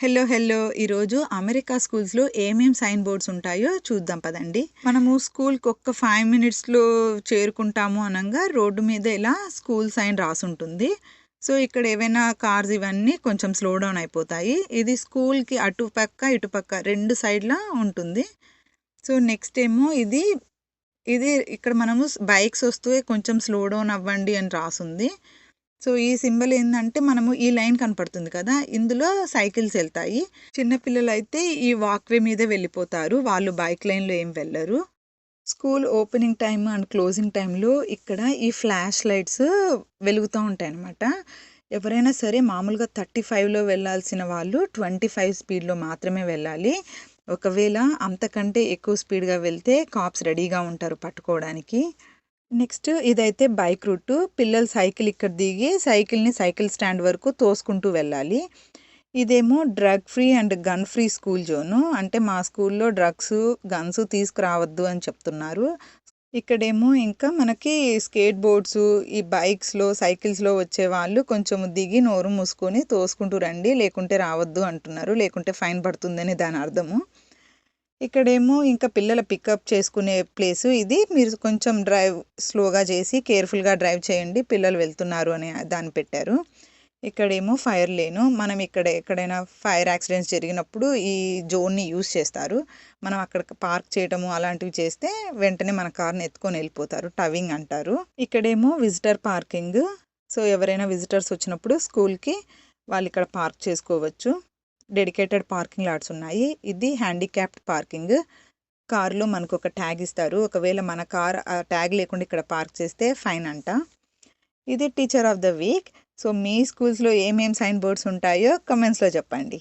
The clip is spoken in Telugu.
హలో. ఈరోజు అమెరికా స్కూల్స్‌లో ఏమేం సైన్ బోర్డ్స్ ఉంటాయో చూద్దాం పదండి. మనము స్కూల్‌కి ఒక్క 5 మినిట్స్‌లో చేరుకుంటాము అనంగా రోడ్డు మీద ఇలా స్కూల్ సైన్ రాసుంటుంది. సో, ఇక్కడ ఏవైనా కార్స్ ఇవన్నీ కొంచెం స్లో డౌన్ అయిపోతాయి. ఇది స్కూల్‌కి అటుపక్క, ఇటుపక్క 2 సైడ్‌లా ఉంటుంది. సో, నెక్స్ట్ ఏమో ఇది ఇక్కడ మనము బైక్స్ వస్తే కొంచెం స్లో డౌన్ అవ్వండి అని రాసుంది. సో, ఈ సింబల్ ఏందంటే మనము ఈ లైన్ కనపడుతుంది కదా! ఇందులో సైకిల్స్ ఎళ్తాయి. చిన్న పిల్లలైతే ఈ వాక్‌వే మీదే వెళ్ళిపోతారు. వాళ్ళు బైక్ లైన్‌లో ఏం వెళ్లరు. School opening time and closing టైమ్‌లో ఇక్కడ ఈ ఫ్లాష్ లైట్స్ వెలుగుతా ఉంటాయన్నమాట. ఎవరైనా సరే మామూలుగా 35లో వెళ్ళాల్సిన వాళ్ళు 25 స్పీడ్‌లో మాత్రమే వెళ్ళాలి. ఒకవేళ అంతకంటే ఎక్కువ స్పీడ్‌గా వెళ్తే కాప్స్ రెడీగా ఉంటారు పట్టుకోవడానికి. నెక్స్ట్ ఇదైతే బైక్ రూటు. పిల్లలు సైకిల్ ఇక్కడ దిగి సైకిల్‌ని సైకిల్ స్టాండ్ వరకు తోసుకుంటూ వెళ్ళాలి. ఇదేమో drug free and gun free school zone. అంటే మా స్కూల్‌లో డ్రగ్స్, గన్స్ తీసుకురావద్దు అని చెప్తున్నారు. ఇక్కడేమో ఇంకా మనకి స్కేట్ బోర్డ్సు, ఈ బైక్స్‌లో, సైకిల్స్‌లో వచ్చేవాళ్ళు కొంచెం దిగి నోరు మూసుకొని తోసుకుంటూ రండి. లేకుంటే రావద్దు అంటున్నారు. లేకుంటే ఫైన్ పడుతుందని దాని అర్థము. ఇక్కడేమో ఇంకా పిల్లల పికప్ చేసుకునే ప్లేసు ఇది. మీరు కొంచెం డ్రైవ్ స్లోగా చేసి కేర్‌ఫుల్‌గా డ్రైవ్ చేయండి. పిల్లలు వెళ్తున్నారు అని దాన్ని పెట్టారు. ఇక్కడేమో ఫైర్ లేను. మనం ఇక్కడ ఎక్కడైనా ఫైర్ యాక్సిడెంట్స్ జరిగినప్పుడు ఈ జోన్‌ని యూజ్ చేస్తారు. మనం అక్కడ పార్క్ చేయటము అలాంటివి చేస్తే వెంటనే మన కార్‌ని ఎత్తుకొని వెళ్ళిపోతారు. టవింగ్ అంటారు. ఇక్కడేమో విజిటర్ పార్కింగ్. సో, ఎవరైనా విజిటర్స్ వచ్చినప్పుడు స్కూల్‌కి వాళ్ళు ఇక్కడ పార్క్ చేసుకోవచ్చు. డెడికేటెడ్ పార్కింగ్ లాట్స్ ఉన్నాయి. ఇది హ్యాండిక్యాప్డ్ పార్కింగ్. కార్‌లో మనకొక ట్యాగ్ ఇస్తారు. ఒకవేళ మన కార్ ఆ ట్యాగ్ లేకుండా ఇక్కడ పార్క్ చేస్తే ఫైన్ అంట. ఇది teacher of the week. So, మీ స్కూల్స్‌లో ఏమేం సైన్ బోర్డ్స్ ఉంటాయో కామెంట్స్‌లో చెప్పండి.